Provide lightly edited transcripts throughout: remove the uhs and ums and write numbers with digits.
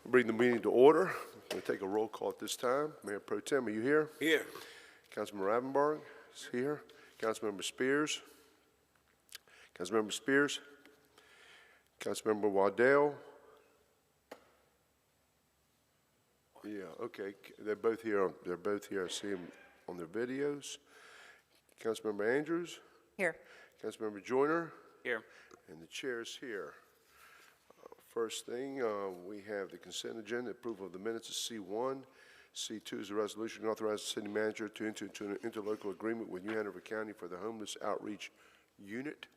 Bring the meeting to order. We'll take a roll call at this time. Mayor Pro Tem, are you here? Here. Councilmember Ravenberg is here. Councilmember Spears. Councilmember Spears. Councilmember Waddell. Yeah, okay. They're both here. They're both here. I see them on their videos. Councilmember Andrews. Here. Councilmember Joyner. Here. And the chair is here. First thing, we have the consent agenda, approval of the minutes of C1. C2 is a resolution authorizing the city manager to enter into an interlocal agreement with New Hanover County for the Homeless Outreach Unit.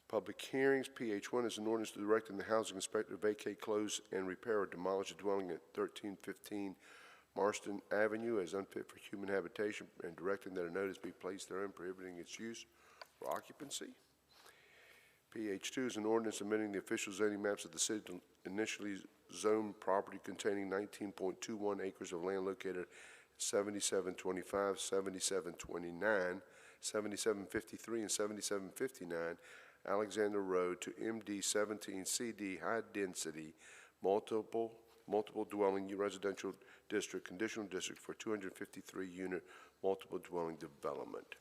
Public hearings, PH1 is an ordinance directing the housing inspector to vacate, close, and repair or demolish a dwelling at 1315 Marston Avenue as unfit for human habitation and directing that a notice be placed therein prohibiting its use for occupancy. PH2 is an ordinance amending the official zoning maps of the city to initially zone property containing 19.21 acres of land located at 7725, 7729, 7753, and 7759 Alexander Road to MD 17 CD high density multiple dwelling residential district, conditional district for 253 unit multiple dwelling development.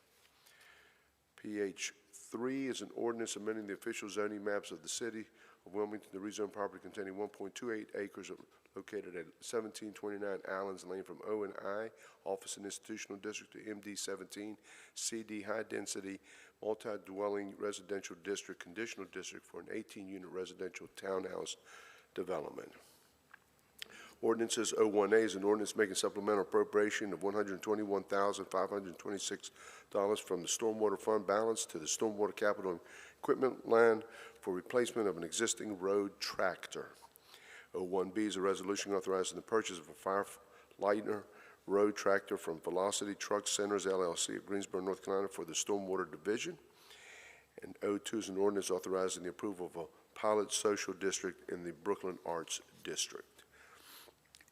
PH3 is an ordinance amending the official zoning maps of the city of Wilmington to rezone property containing 1.28 acres located at 1729 Allens Lane from O and I Office and Institutional District to MD 17 CD high density multi-dwelling residential district, conditional district for an 18-unit residential townhouse development. Ordinances 01A is an ordinance making supplemental appropriation of $121,526 from the Stormwater Fund balance to the Stormwater Capital Equipment Line for replacement of an existing road tractor. 01B is a resolution authorizing the purchase of a Firefightner road tractor from Velocity Truck Centers, LLC of Greensboro, North Carolina for the Stormwater Division. And 02 is an ordinance authorizing the approval of a pilot social district in the Brooklyn Arts District.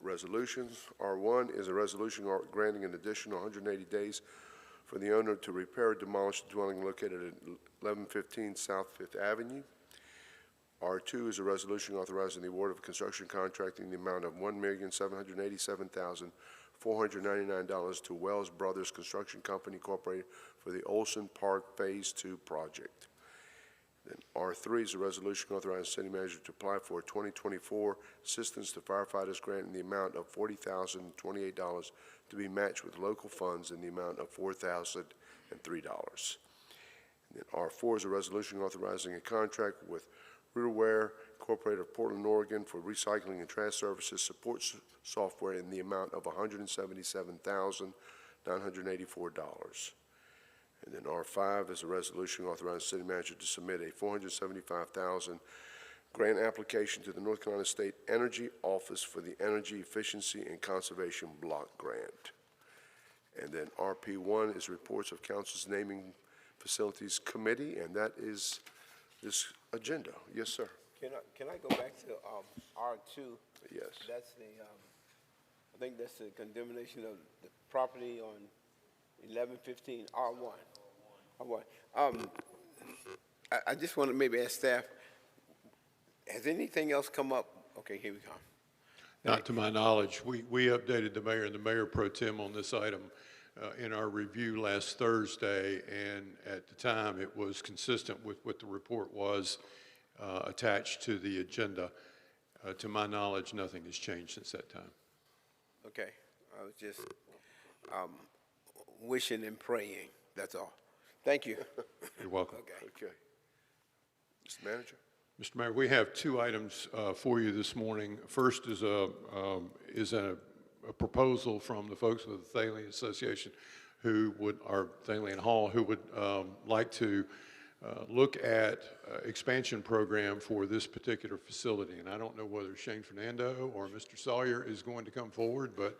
Resolutions. R1 is a resolution granting an additional 180 days for the owner to repair or demolish the dwelling located at 1115 South 5th Avenue. R2 is a resolution authorizing the award of construction contract in the amount of $1,787,499 to Wells Brothers Construction Company Incorporated for the Olson Park Phase 2 project. Then R3 is a resolution authorizing the city manager to apply for a 2024 Assistance to Firefighters grant in the amount of $40,028 to be matched with local funds in the amount of $4,003. Then R4 is a resolution authorizing a contract with Rearware Incorporated of Portland, Oregon for recycling and trash services support software in the amount of $177,984. And then R5 is a resolution authorizing the city manager to submit a $475,000 grant application to the North Carolina State Energy Office for the Energy Efficiency and Conservation Block Grant. And then RP1 is reports of council's naming facilities committee, and that is this agenda. Yes, sir. Can I go back to R2? Yes. That's the I think that's the condemnation of the property on 1115 R1. R1. I just want to maybe ask staff, has anything else come up? Okay, here we come. Not to my knowledge. We updated the mayor and the mayor pro tem on this item in our review last Thursday, and at the time it was consistent with what the report was attached to the agenda. To my knowledge, nothing has changed since that time. Okay, I was just wishing and praying, that's all. Thank you. You're welcome. Okay. Mr. Manager? Mr. Mayor, we have two items for you this morning. First is a proposal from the folks of the Thalian Association who would, or Thalian Hall, who would like to look at expansion program for this particular facility. And I don't know whether Shane Fernando or Mr. Sawyer is going to come forward, but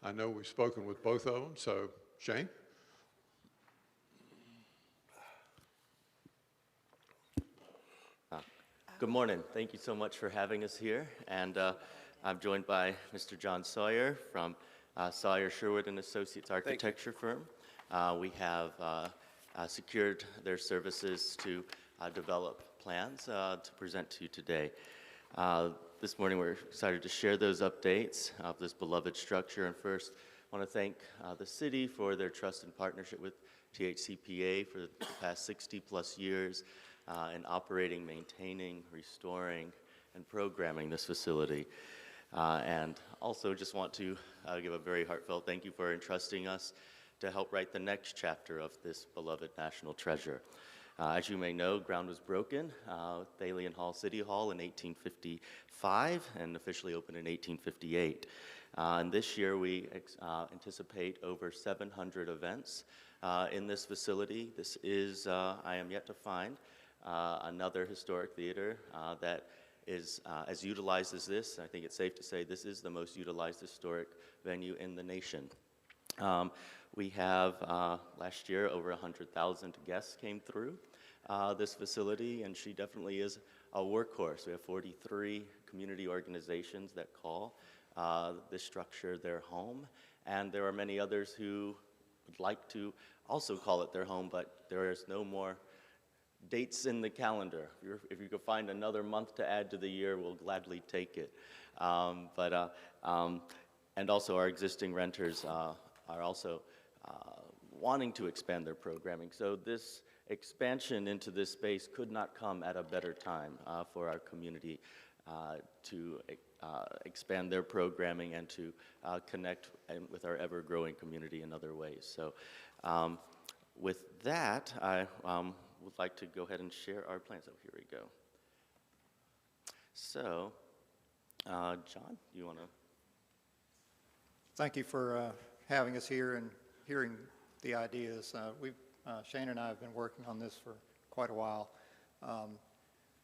I know we've spoken with both of them. So, Shane? Good morning. Thank you so much for having us here. And I'm joined by Mr. John Sawyer from Sawyer Sherwood and Associates Architecture Firm. We have secured their services to develop plans to present to you today. This morning, we're excited to share those updates of this beloved structure. And first, I want to thank the city for their trust and partnership with THCPA for the past 60-plus years in operating, maintaining, restoring, and programming this facility. And also just want to give a very heartfelt thank you for entrusting us to help write the next chapter of this beloved national treasure. As you may know, ground was broken with Thalian Hall City Hall in 1855 and officially opened in 1858. And this year we anticipate over 700 events in this facility. This is, I am yet to find, another historic theater that is as utilized as this. I think it's safe to say this is the most utilized historic venue in the nation. We have, last year, over 100,000 guests came through this facility, and she definitely is a workhorse. We have 43 community organizations that call this structure their home, and there are many others who would like to also call it their home, but there is no more dates in the calendar. If you could find another month to add to the year, we'll gladly take it. And also our existing renters are also wanting to expand their programming. So this expansion into this space could not come at a better time for our community to expand their programming and to connect with our ever-growing community in other ways. So with that, I would like to go ahead and share our plans. Oh, here we go. So, John, you want to? Thank you for having us here and hearing the ideas. Shane and I have been working on this for quite a while,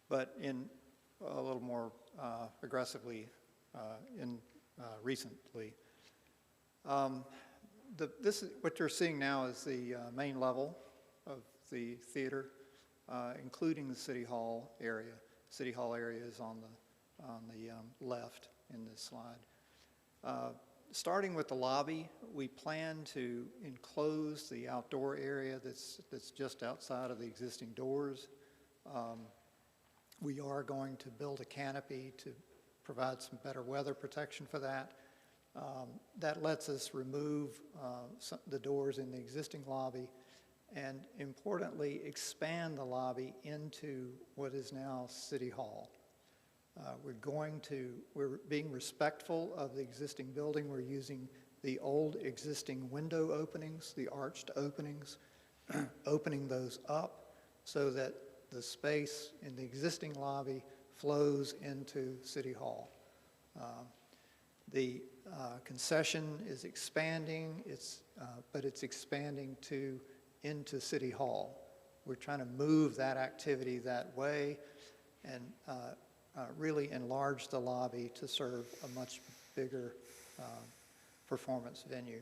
but in a little more aggressively recently. What you're seeing now is the main level of the theater, including the City Hall area. City Hall area is on the left in this slide. Starting with the lobby, we plan to enclose the outdoor area that's just outside of the existing doors. We are going to build a canopy to provide some better weather protection for that. That lets us remove the doors in the existing lobby and, importantly, expand the lobby into what is now City Hall. We're being respectful of the existing building. We're using the old existing window openings, the arched openings, opening those up so that the space in the existing lobby flows into City Hall. The concession is expanding, but it's expanding into City Hall. We're trying to move that activity that way and really enlarge the lobby to serve a much bigger performance venue.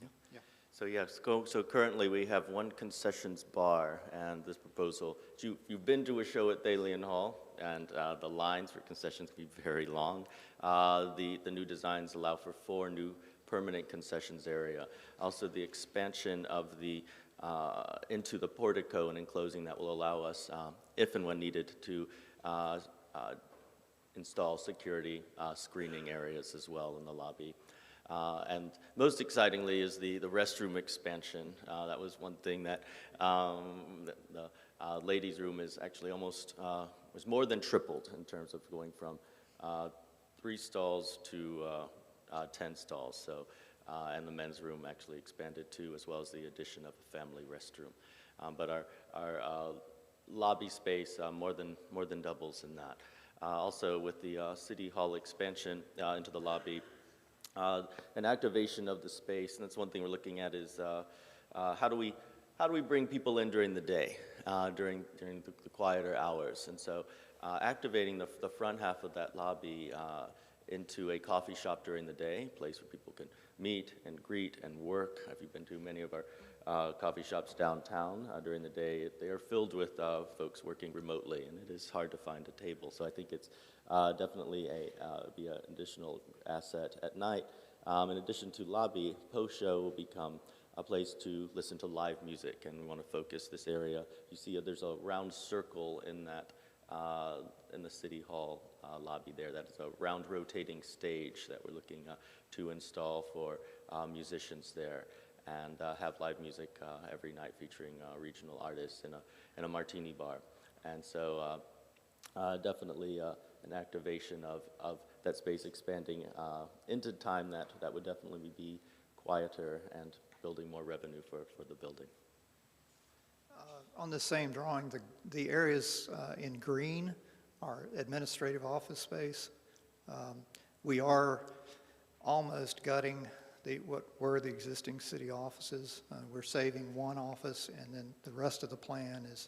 Yeah. So yes, so currently we have one concessions bar, and this proposal, you've been to a show at Thalian Hall, and the lines for concessions can be very long. The new designs allow for 4 new permanent concessions area. Also the expansion of the into the portico and enclosing that will allow us, if and when needed, to install security screening areas as well in the lobby. And most excitingly is the restroom expansion. That was one thing that the ladies' room is actually almost, was more than tripled in terms of going from 3 stalls to 10 stalls. So, and the men's room actually expanded too, as well as the addition of a family restroom. But our lobby space more than doubles in that. Also with the City Hall expansion into the lobby, an activation of the space, and that's one thing we're looking at is how do we bring people in during the day, during the quieter hours, and so activating the front half of that lobby into a coffee shop during the day, a place where people can meet and greet and work. If you've been to many of our coffee shops downtown during the day, they are filled with folks working remotely, and it is hard to find a table. So I think it's definitely be an additional asset at night. In addition to lobby, post-show will become a place to listen to live music, and we want to focus this area. You see there's a round circle in that in the City Hall lobby there. That is a round rotating stage that we're looking to install for musicians there, and have live music every night featuring regional artists in a martini bar. And so definitely an activation of that space expanding into time that would definitely be quieter and building more revenue for the building. On the same drawing, the areas in green are administrative office space. We are almost gutting what were the existing city offices. We're saving one office, and then the rest of the plan is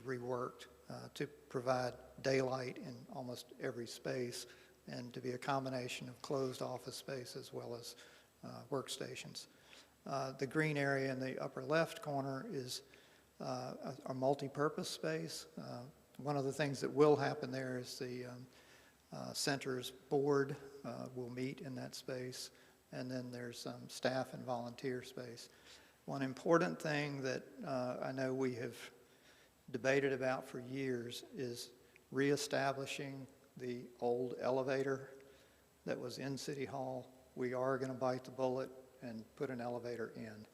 reworked to provide daylight in almost every space and to be a combination of closed office space as well as workstations. The green area in the upper left corner is a multi-purpose space. One of the things that will happen there is the center's board will meet in that space, and then there's some staff and volunteer space. One important thing that I know we have debated about for years is reestablishing the old elevator that was in City Hall. We are going to bite the bullet and put an elevator in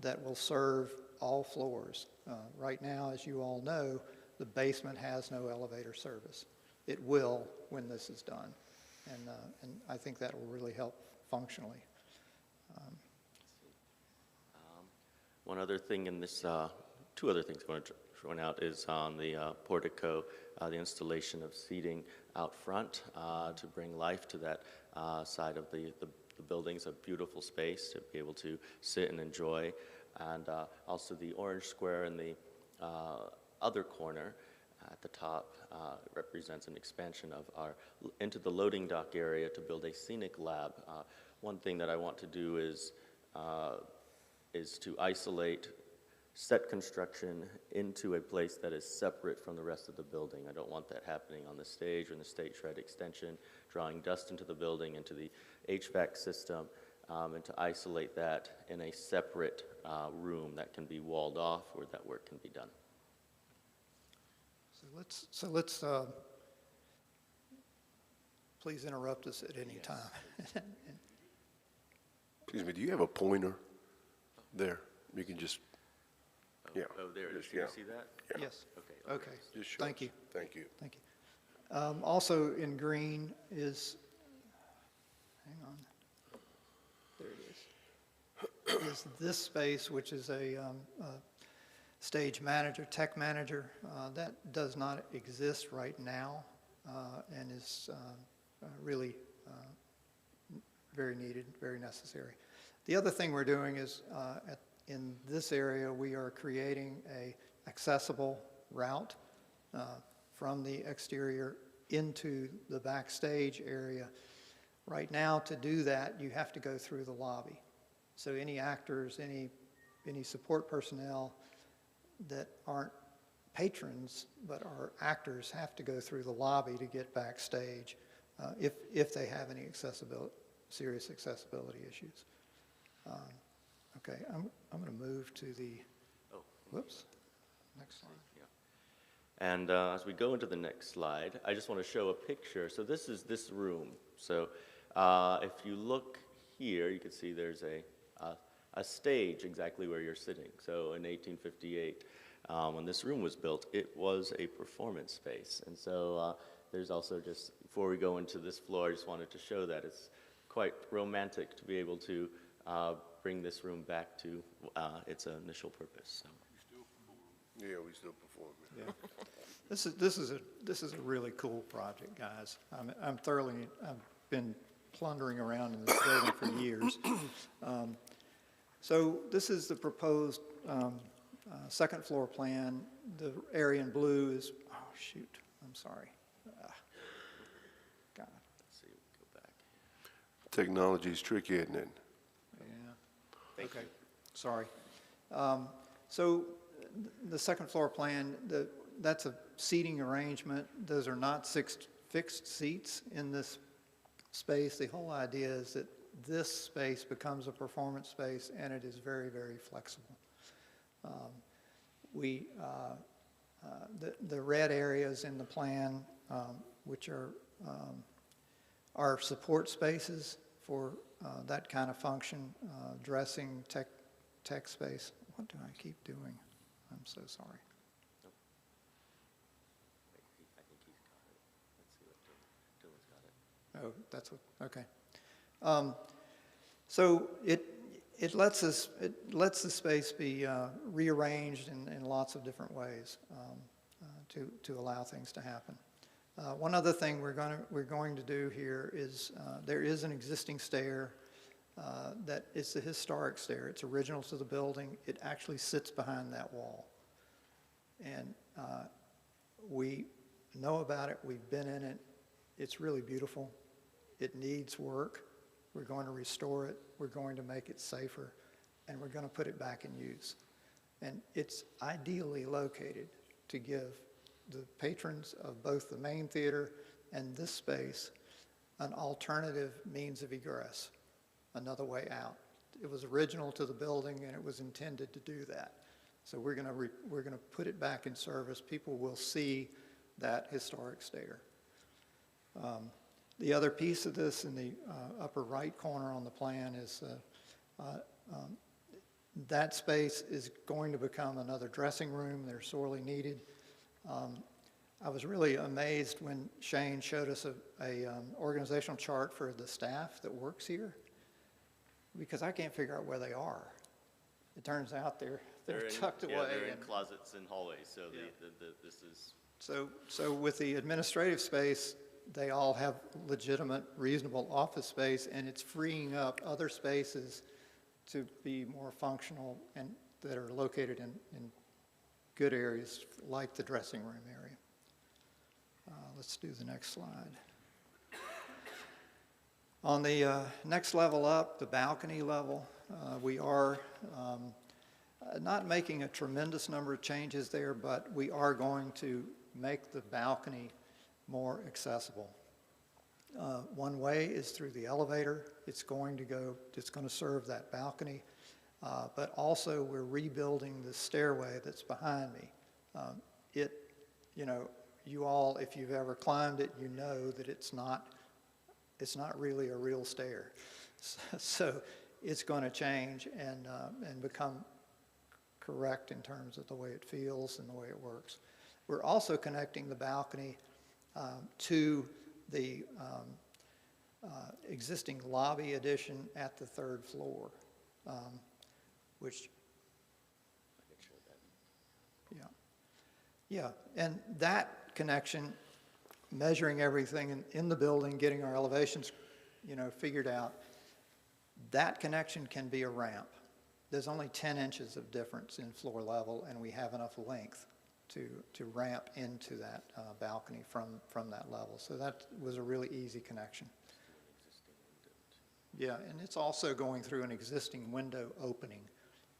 that will serve all floors. Right now, as you all know, the basement has no elevator service. It will when this is done, and I think that will really help functionally. One other thing in this, two other things I want to point out is on the portico, the installation of seating out front to bring life to that side of the building. It's a beautiful space to be able to sit and enjoy. And also the orange square in the other corner at the top represents an expansion of our into the loading dock area to build a scenic lab. One thing that I want to do is to isolate set construction into a place that is separate from the rest of the building. I don't want that happening on the stage or in the state shred extension, drawing dust into the building, into the HVAC system, and to isolate that in a separate room that can be walled off where that work can be done. So let's please interrupt us at any time. Excuse me, do you have a pointer there? You can just, yeah. Oh, there it is. Just, Can you yeah. see that? Yeah. Yes. Okay. Okay. Just show Thank us. you. Thank you. Thank you. Also in green is, hang on, there it is, is this space, which is a stage manager, tech manager. That does not exist right now and is really very needed, very necessary. The other thing we're doing is in this area, we are creating a accessible route from the exterior into the backstage area. Right now, to do that, you have to go through the lobby. So any actors, any support personnel that aren't patrons but are actors have to go through the lobby to get backstage if they have any serious accessibility issues. Okay, I'm going to move to the, whoops, next slide. And as we go into the next slide, I just want to show a picture. So this is this room. So if you look here, you can see there's a stage exactly where you're sitting. So in 1858, when this room was built, it was a performance space. And so there's also just, before we go into this floor, I just wanted to show that it's quite romantic to be able to bring this room back to its initial purpose. So. Yeah, we still perform. Yeah. This is a really cool project, guys. I've been plundering around in this building for years. So this is the proposed second floor plan. The area in blue is, oh shoot, I'm sorry. God. Let's see, go back. Technology's tricky, isn't it? Yeah. Okay. Sorry. So the second floor plan, that's a seating arrangement. Those are not fixed seats in this space. The whole idea is that this space becomes a performance space, and it is very, very flexible. We The red areas in the plan, which are support spaces for that kind of function, dressing, tech space. What do I keep doing? I'm so sorry. I think he's got it. Let's see what Dylan's got it. Oh, that's what, okay. So it lets the space be rearranged in lots of different ways to allow things to happen. One other thing we're going to do here is there is an existing stair that is the historic stair. It's original to the building. It actually sits behind that wall. And we know about it. We've been in it. It's really beautiful. It needs work. We're going to restore it. We're going to make it safer. And we're going to put it back in use. And it's ideally located to give the patrons of both the main theater and this space an alternative means of egress, another way out. It was original to the building and it was intended to do that. So we're going to put it back in service. People will see that historic stair. The other piece of this in the upper right corner on the plan is that space is going to become another dressing room. They're sorely needed. I was really amazed when Shane showed us a organizational chart for the staff that works here, because I can't figure out where they are. It turns out they're tucked away. Yeah, they're in closets and hallways, so Yeah. this is... So with the administrative space, they all have legitimate, reasonable office space, and it's freeing up other spaces to be more functional and that are located in good areas like the dressing room area. Let's do the next slide. On the next level up, the balcony level, we are not making a tremendous number of changes there, but we are going to make the balcony more accessible. One way is through the elevator. It's going to serve that balcony, but also we're rebuilding the stairway that's behind me. You all, if you've ever climbed it, you know that it's not really a real stair. So it's going to change and become correct in terms of the way it feels and the way it works. We're also connecting the balcony to the existing lobby addition at the third floor, which, yeah, and that connection, measuring everything in the building, getting our elevations, figured out, that connection can be a ramp. There's only 10 inches of difference in floor level, and we have enough length to ramp into that balcony from that level. So that was a really easy connection. Yeah, and it's also going through an existing window opening.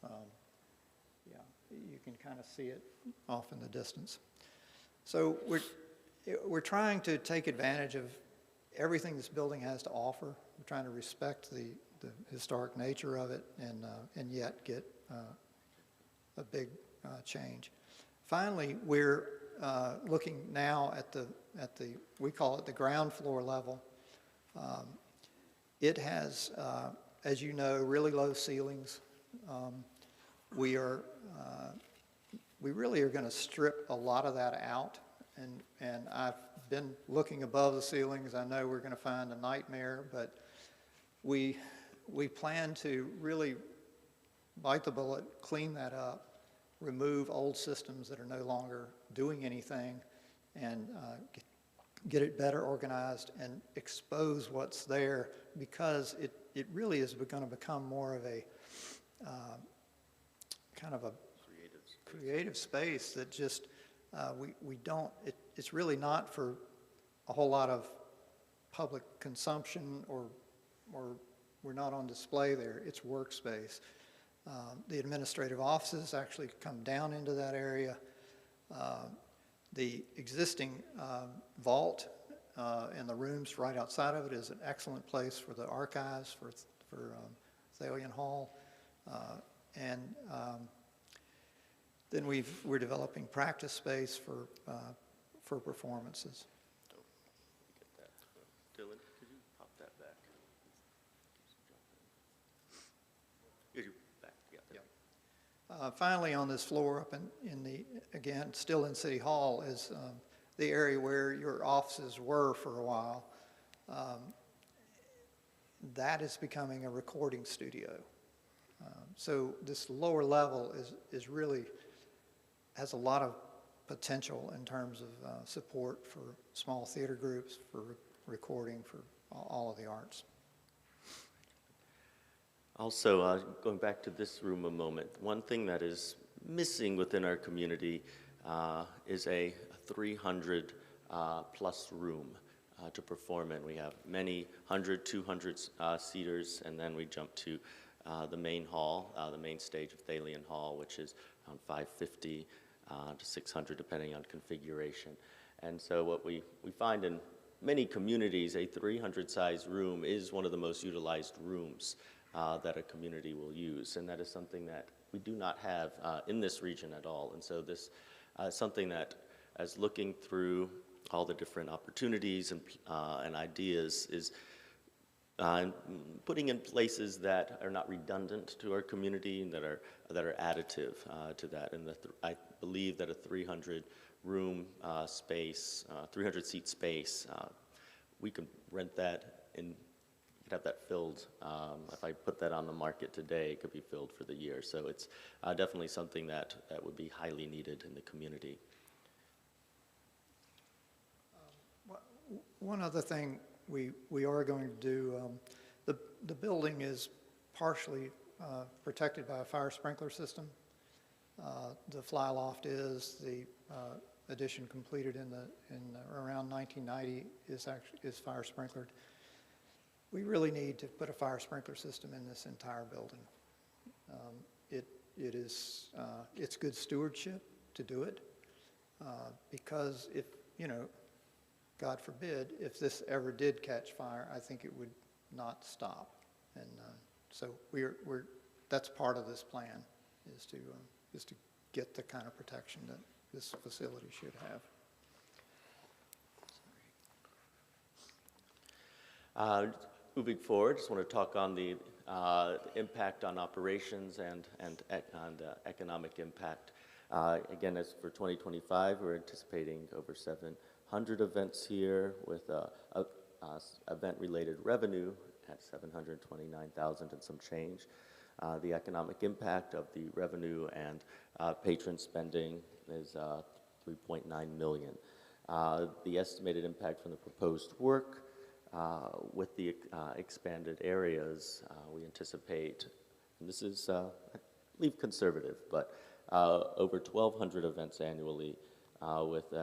Yeah, you can kind of see it off in the distance. So we're trying to take advantage of everything this building has to offer. We're trying to respect the historic nature of it and yet get a big change. Finally, we're looking now at the we call it the ground floor level. It has, as you know, really low ceilings. We really are going to strip a lot of that out, and I've been looking above the ceilings. I know we're going to find a nightmare, but we plan to really bite the bullet, clean that up, remove old systems that are no longer doing anything, and get it better organized and expose what's there, because it really is going to become more of a kind of a creative space that just we don't, it's really not for a whole lot of public consumption, or we're not on display there. It's workspace. The administrative offices actually come down into that area. The existing vault and the rooms right outside of it is an excellent place for the archives, for Thalian Hall. And then we're developing practice space for performances. Dylan, could you pop that back? You're back, yeah. there. Finally, on this floor up in the, again, still in City Hall, is the area where your offices were for a while. That is becoming a recording studio. So this lower level is really, has a lot of potential in terms of support for small theater groups, for recording, for all of the arts. Also, going back to this room a moment, one thing that is missing within our community is a 300 plus room to perform in. We have many 100, 200 seaters, and then we jump to the main hall, the main stage of Thalian Hall, which is around 550 to 600, depending on configuration. And so what we find in many communities, a 300-size room is one of the most utilized rooms that a community will use, and that is something that we do not have in this region at all. And so this is something that, as looking through all the different opportunities and ideas, is putting in places that are not redundant to our community and that are additive to that. And I believe that a 300-room space, 300-seat space, we can rent that and have that filled. If I put that on the market today, it could be filled for the year. So it's definitely something that would be highly needed in the community. One other thing we are going to do, the building is partially protected by a fire sprinkler system. The fly loft is, the addition completed in around 1990 is fire sprinklered. We really need to put a fire sprinkler system in this entire building. It's good stewardship to do it, because if, God forbid, if this ever did catch fire, I think it would not stop. And so that's part of this plan, is to get the kind of protection that this facility should have. Moving forward, just want to talk on the impact on operations and economic impact. Again, as for 2025, we're anticipating over 700 events here with event-related revenue at $729,000 and some change. The economic impact of the revenue and patron spending is $3.9 million. The estimated impact from the proposed work with the expanded areas, we anticipate, and this is, I believe, conservative, but over 1,200 events annually with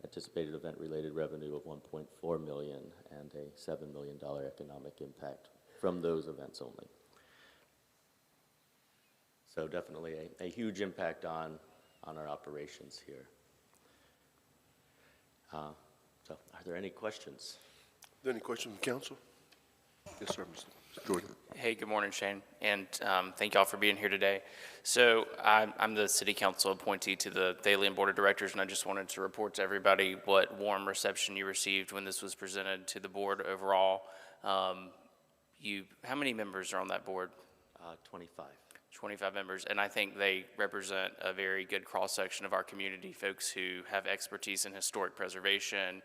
anticipated event-related revenue of $1.4 million and a $7 million economic impact from those events only. So definitely a huge impact on our operations here. So are there any questions? Are there any questions from council? Yes, sir, Mr. Jordan. Hey, good morning, Shane, and thank y'all for being here today. So I'm the city council appointee to the Thalian Board of Directors, and I just wanted to report to everybody what warm reception you received when this was presented to the board overall. How many members are on that board? 25. 25 members, and I think they represent a very good cross-section of our community, folks who have expertise in historic preservation,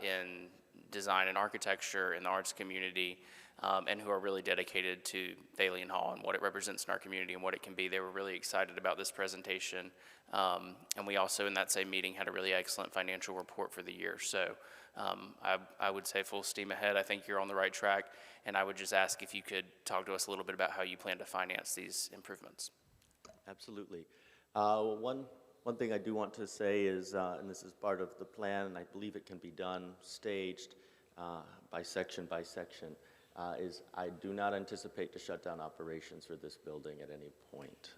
in design and architecture, in the arts community, and who are really dedicated to Thalian Hall and what it represents in our community and what it can be. They were really excited about this presentation, and we also in that same meeting had a really excellent financial report for the year. So I would say full steam ahead. I think you're on the right track, and I would just ask if you could talk to us a little bit about how you plan to finance these improvements. Absolutely. One thing I do want to say is, and this is part of the plan, and I believe it can be done staged by section, is I do not anticipate to shut down operations for this building at any point.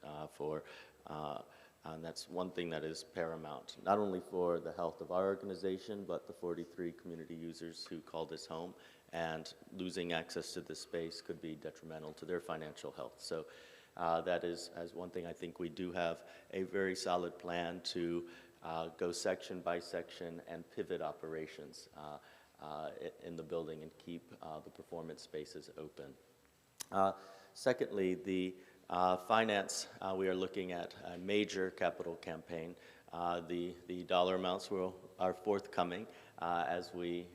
And that's one thing that is paramount, not only for the health of our organization, but the 43 community users who call this home, and losing access to this space could be detrimental to their financial health. So That is, as one thing, I think we do have a very solid plan to go section by section and pivot operations in the building and keep the performance spaces open. Secondly, the finance, we are looking at a major capital campaign. The dollar amounts are forthcoming as we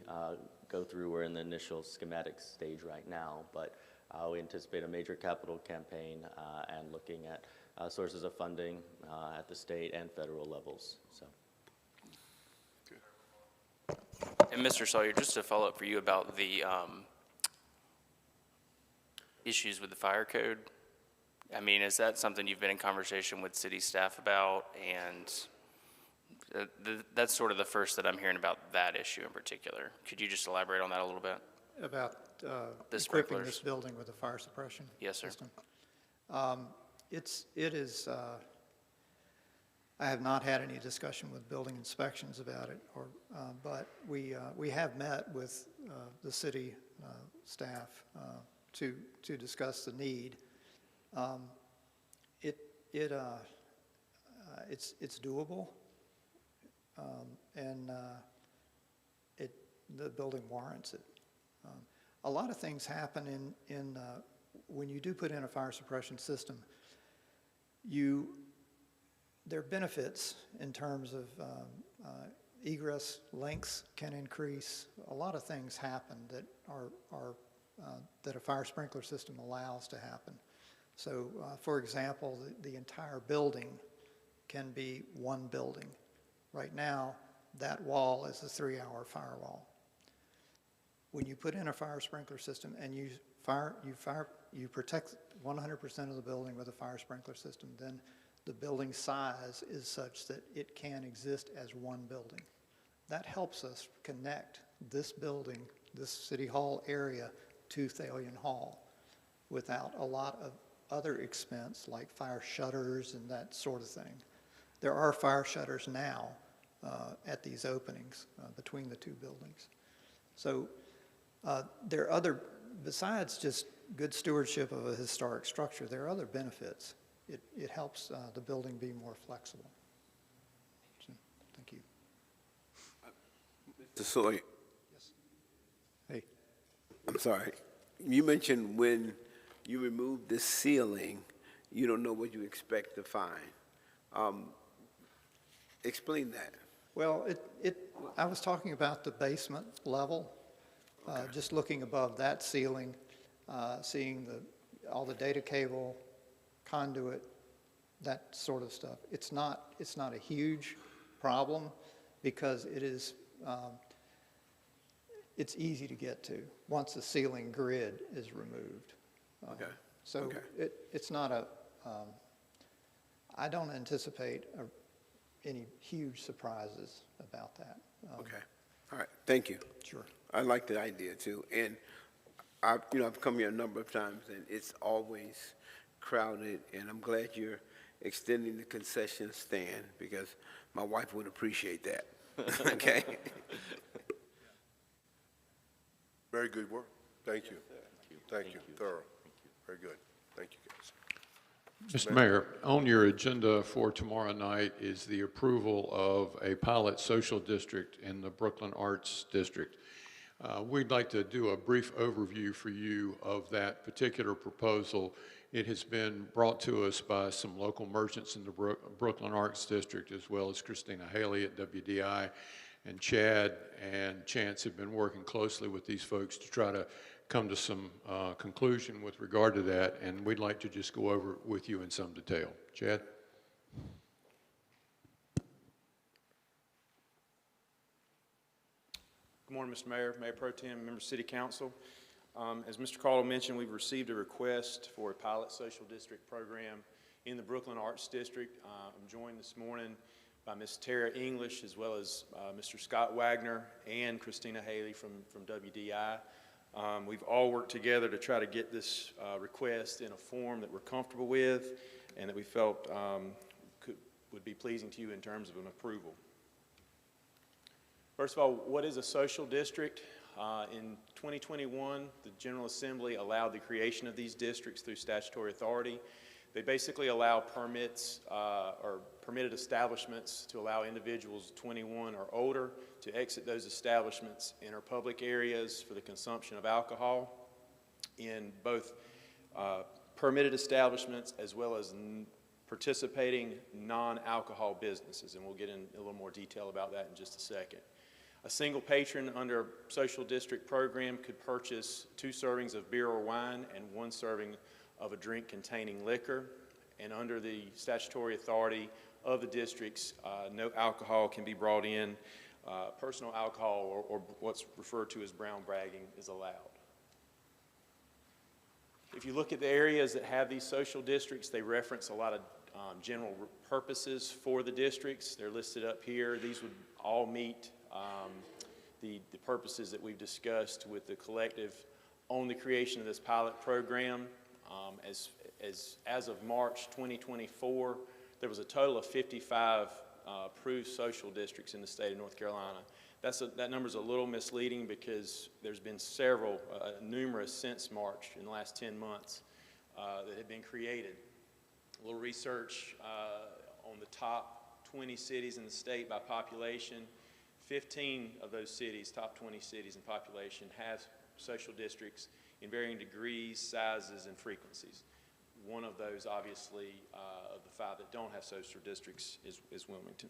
go through. We're in the initial schematic stage right now, but we anticipate a major capital campaign and looking at sources of funding at the state and federal levels. So. And Mr. Sawyer, just to follow up for you about the issues with the fire code, I mean, is that something you've been in conversation with city staff about? And that's sort of the first that I'm hearing about that issue in particular. Could you just elaborate on that a little bit? About The equipping sprinklers. this building with a fire suppression Yes, sir. system. It is, I have not had any discussion with building inspections about it, but we have met with the city staff to discuss the need. It's doable, and the building warrants it. A lot of things happen when you do put in a fire suppression system. There are benefits in terms of egress lengths can increase. A lot of things happen that that a fire sprinkler system allows to happen. So, for example, the entire building can be one building. Right now, that wall is a 3-hour firewall. When you put in a fire sprinkler system and you protect 100% of the building with a fire sprinkler system, then the building size is such that it can exist as one building. That helps us connect this building, this City Hall area, to Thalian Hall without a lot of other expense like fire shutters and that sort of thing. There are fire shutters now at these openings between the two buildings. So there are other, besides just good stewardship of a historic structure, there are other benefits. It helps the building be more flexible. So, thank you. Mr. Sawyer, Yes. Hey. I'm sorry. You mentioned when you remove the ceiling, you don't know what you expect to find. Explain that. Well, I was talking about the basement level, just looking above that ceiling, seeing all the data cable, conduit, that sort of stuff. It's not a huge problem because it's easy to get to once the ceiling grid is removed. Okay. So Okay. it's not I don't anticipate any huge surprises about that. Okay. All right. Thank you. Sure. I like the idea too. And I've come here a number of times and it's always crowded, and I'm glad you're extending the concession stand because my wife would appreciate that. Okay. Very good work. Thank you. Thank you. Thorough. Very good. Thank you, guys. Mr. Mayor, on your agenda for tomorrow night is the approval of a pilot social district in the Brooklyn Arts District. We'd like to do a brief overview for you of that particular proposal. It has been brought to us by some local merchants in the Brooklyn Arts District, as well as Christina Haley at WDI, and Chad and Chance have been working closely with these folks to try to come to some conclusion with regard to that, and we'd like to just go over it with you in some detail. Chad? Good morning, Mr. Mayor, Mayor Pro Tem, members of City Council. As Mr. Caldwell mentioned, we've received a request for a pilot social district program in the Brooklyn Arts District. I'm joined this morning by Ms. Tara English, as well as Mr. Scott Wagner and Christina Haley from WDI. We've all worked together to try to get this request in a form that we're comfortable with and that we felt would be pleasing to you in terms of an approval. First of all, what is a social district? In 2021, the General Assembly allowed the creation of these districts through statutory authority. They basically allow permits or permitted establishments to allow individuals 21 or older to exit those establishments, enter public areas for the consumption of alcohol in both permitted establishments as well as participating non-alcohol businesses, and we'll get in a little more detail about that in just a second. A single patron under a social district program could purchase 2 servings of beer or wine and 1 serving of a drink containing liquor, and under the statutory authority of the districts, no alcohol can be brought in. Personal alcohol or what's referred to as brown bragging is allowed. If you look at the areas that have these social districts, they reference a lot of general purposes for the districts. They're listed up here. These would all meet the purposes that we've discussed with the collective on the creation of this pilot program. As of March 2024, there was a total of 55 approved social districts in the state of North Carolina. That number's a little misleading because there's been numerous since March in the last 10 months that have been created. A little research on the top 20 cities in the state by population. 15 of those cities, top 20 cities in population, have social districts in varying degrees, sizes, and frequencies. One of those, obviously, of the 5 that don't have social districts is Wilmington.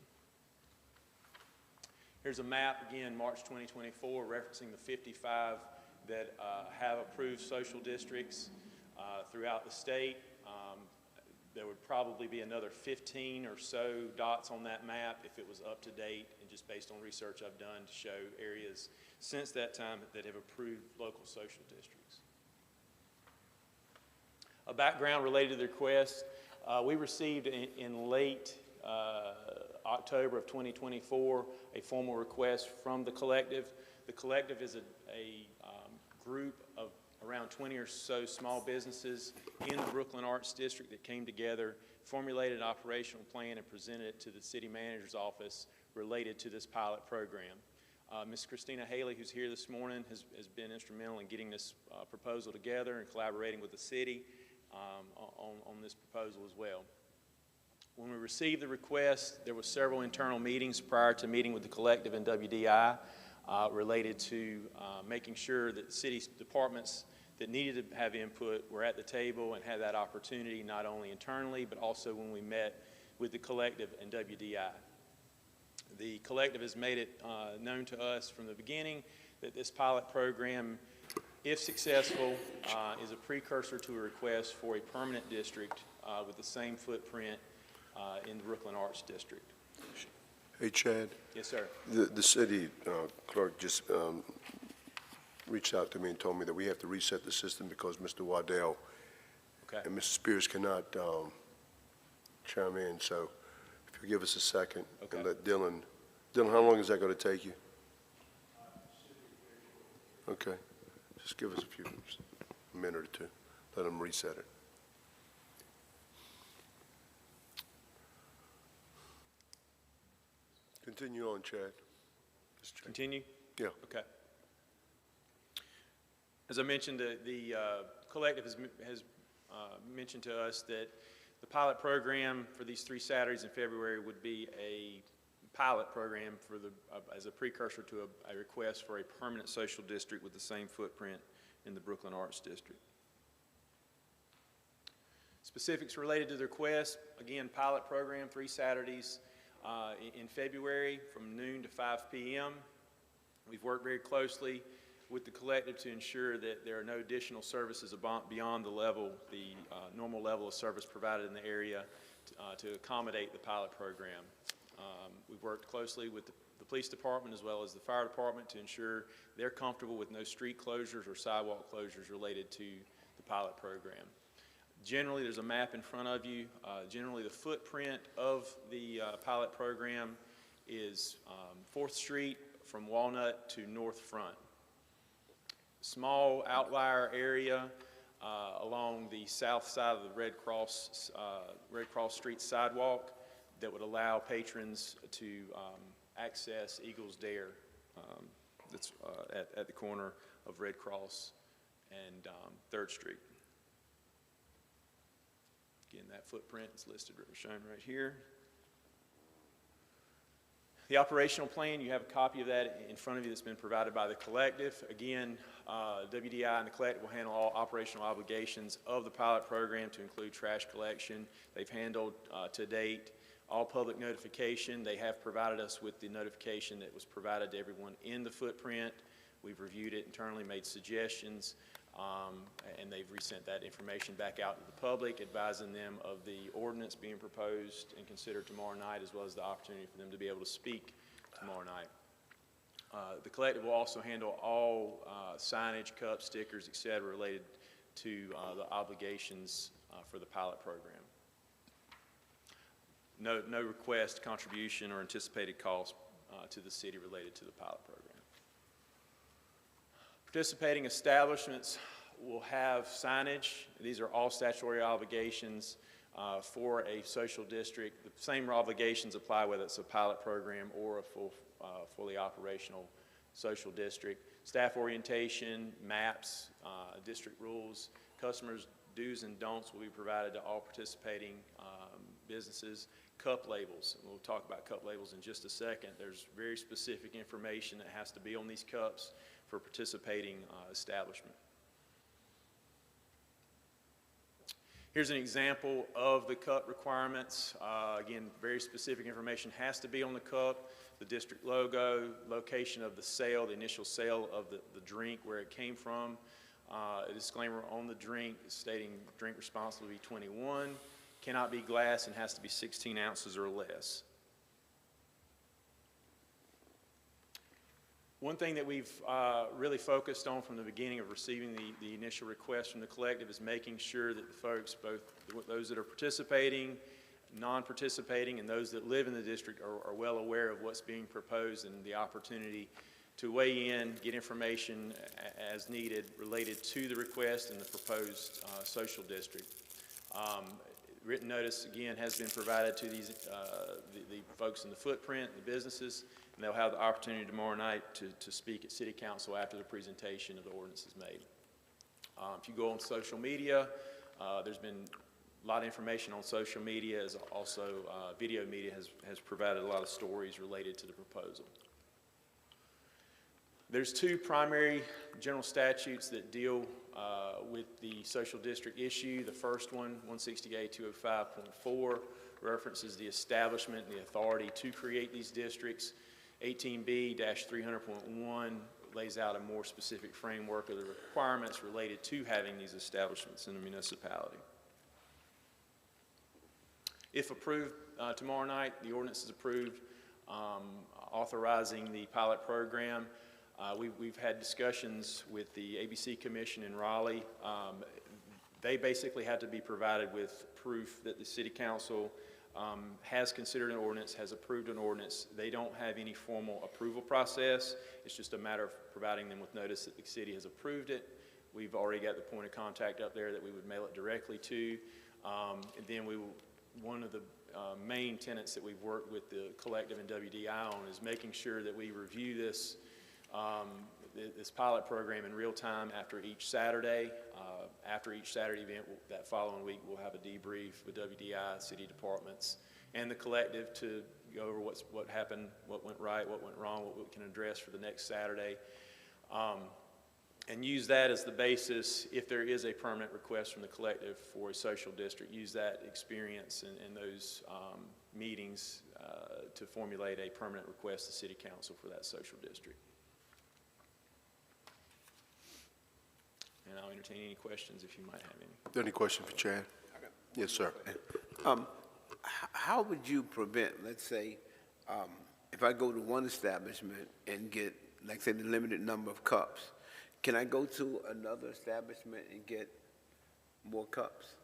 Here's a map, again, March 2024, referencing the 55 that have approved social districts throughout the state. There would probably be another 15 or so dots on that map if it was up to date, and just based on research I've done to show areas since that time that have approved local social districts. A background related to the request, we received in late October of 2024 a formal request from the collective. The collective is a group of around 20 or so small businesses in the Brooklyn Arts District that came together, formulated an operational plan, and presented it to the city manager's office related to this pilot program. Ms. Christina Haley, who's here this morning, has been instrumental in getting this proposal together and collaborating with the city on this proposal as well. When we received the request, there were several internal meetings prior to meeting with the collective and WDI related to making sure that city departments that needed to have input were at the table and had that opportunity not only internally but also when we met with the collective and WDI. The collective has made it known to us from the beginning that this pilot program, if successful, is a precursor to a request for a permanent district with the same footprint in the Brooklyn Arts District. Hey, Chad, Yes, sir. the city clerk just reached out to me and told me that we have to reset the system because Mr. Waddell Okay. and Mr. Spears cannot chime in. So if you give us a second Okay. and let Dylan, how long is that going to take you? Okay. Just give us a minute or two. Let them reset it. Continue on, Chad. Just check. Continue? Yeah. Okay. As I mentioned, the collective has mentioned to us that the pilot program for these 3 Saturdays in February would be a pilot program for as a precursor to a request for a permanent social district with the same footprint in the Brooklyn Arts District. Specifics related to the request, again, pilot program, 3 Saturdays in February from noon to 5 p.m. We've worked very closely with the collective to ensure that there are no additional services beyond the normal level of service provided in the area to accommodate the pilot program. We've worked closely with the police department as well as the fire department to ensure they're comfortable with no street closures or sidewalk closures related to the pilot program. Generally, there's a map in front of you. Generally, the footprint of the pilot program is 4th Street from Walnut to North Front. Small outlier area along the south side of the Red Cross Street sidewalk that would allow patrons to access Eagles Dare that's at the corner of Red Cross and 3rd Street. Again, that footprint is listed, shown right here. The operational plan, you have a copy of that in front of you that's been provided by the collective. Again, WDI and the collective will handle all operational obligations of the pilot program to include trash collection. They've handled to date all public notification. They have provided us with the notification that was provided to everyone in the footprint. We've reviewed it internally, made suggestions, and they've resent that information back out to the public, advising them of the ordinance being proposed and considered tomorrow night, as well as the opportunity for them to be able to speak tomorrow night. The collective will also handle all signage, cups, stickers, et cetera, related to the obligations for the pilot program. No request, contribution, or anticipated cost to the city related to the pilot program. Participating establishments will have signage. These are all statutory obligations for a social district. The same obligations apply whether it's a pilot program or a fully operational social district. Staff orientation, maps, district rules, customers' do's and don'ts will be provided to all participating businesses. Cup labels, and we'll talk about cup labels in just a second. There's very specific information that has to be on these cups for participating establishment. Here's an example of the cup requirements. Again, very specific information has to be on the cup. The district logo, location of the sale, the initial sale of the drink, where it came from. A disclaimer on the drink stating drink responsibly 21. Cannot be glass and has to be 16 ounces or less. One thing that we've really focused on from the beginning of receiving the initial request from the collective is making sure that the folks, both those that are participating, non-participating, and those that live in the district are well aware of what's being proposed and the opportunity to weigh in, get information as needed related to the request and the proposed social district. Written notice, again, has been provided to these the folks in the footprint, the businesses, and they'll have the opportunity tomorrow night to speak at City Council after the presentation of the ordinance is made. If you go on social media, there's been a lot of information on social media, as also video media has provided a lot of stories related to the proposal. There's two primary general statutes that deal with the social district issue. The first one, 168-205.4, references the establishment and the authority to create these districts. 18B-300.1 lays out a more specific framework of the requirements related to having these establishments in the municipality. If approved tomorrow night, the ordinance is approved authorizing the pilot program. We've had discussions with the ABC Commission in Raleigh. They basically had to be provided with proof that the City Council has considered an ordinance, has approved an ordinance. They don't have any formal approval process. It's just a matter of providing them with notice that the city has approved it. We've already got the point of contact up there that we would mail it directly to. And then one of the main tenets that we've worked with the collective and WDI on is making sure that we review this this pilot program in real time after each Saturday. After each Saturday event, that following week, we'll have a debrief with WDI, city departments, and the collective to go over what happened, what went right, what went wrong, what we can address for the next Saturday, and use that as the basis if there is a permanent request from the collective for a social district. Use that experience in those meetings to formulate a permanent request to City Council for that social district. And I'll entertain any questions if you might have any. Any question for Chad? Yes, sir. How would you prevent, let's say, if I go to one establishment and get, like say, the limited number of cups, can I go to another establishment and get more cups?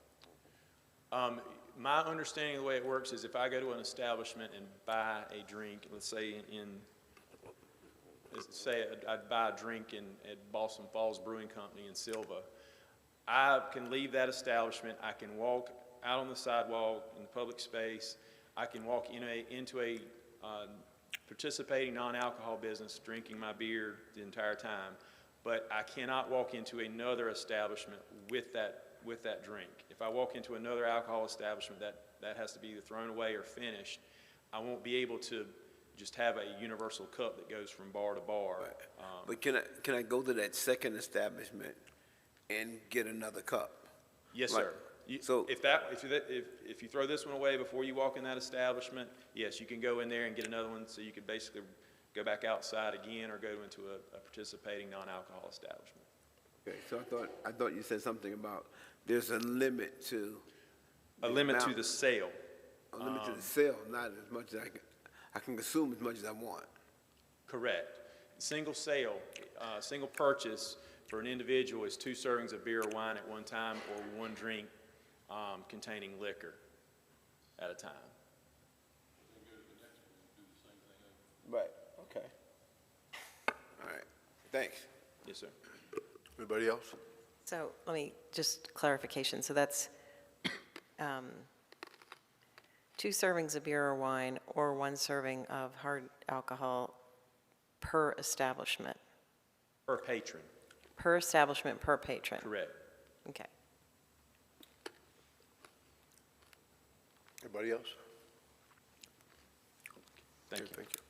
My understanding of the way it works is if I go to an establishment and buy a drink, let's say I'd buy a drink at Balsam Falls Brewing Company in Silva, I can leave that establishment. I can walk out on the sidewalk in the public space. I can walk into a participating non-alcohol business, drinking my beer the entire time. But I cannot walk into another establishment with that with that drink. If I walk into another alcohol establishment, that has to be either thrown away or finished. I won't be able to just have a universal cup that goes from bar to bar. But can I go to that second establishment and get another cup? Yes, Like, sir. so- If you throw this one away before you walk in that establishment, yes, you can go in there and get another one, so you could basically go back outside again or go into a participating non-alcohol establishment. Okay, so I thought you said something about there's a limit to. A the limit to amount- the sale. A limit to the sale, not as much as I can consume as much as I want. Correct. Single sale, single purchase for an individual is 2 servings of beer or wine at one time, or 1 drink containing liquor at a time. Right, okay. All right, thanks. Yes, sir. Anybody else? So let me, just clarification, so that's 2 servings of beer or wine or 1 serving of hard alcohol per establishment? Per patron, Per establishment, per patron? correct. Okay. Anybody else? Thank Okay, you. Thank you.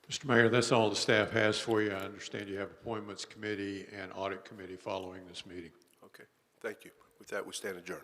Mr. Mayor, that's all the staff has for you. I understand you have Appointments Committee and Audit Committee following this meeting. Okay, thank you. With that, we stand adjourned.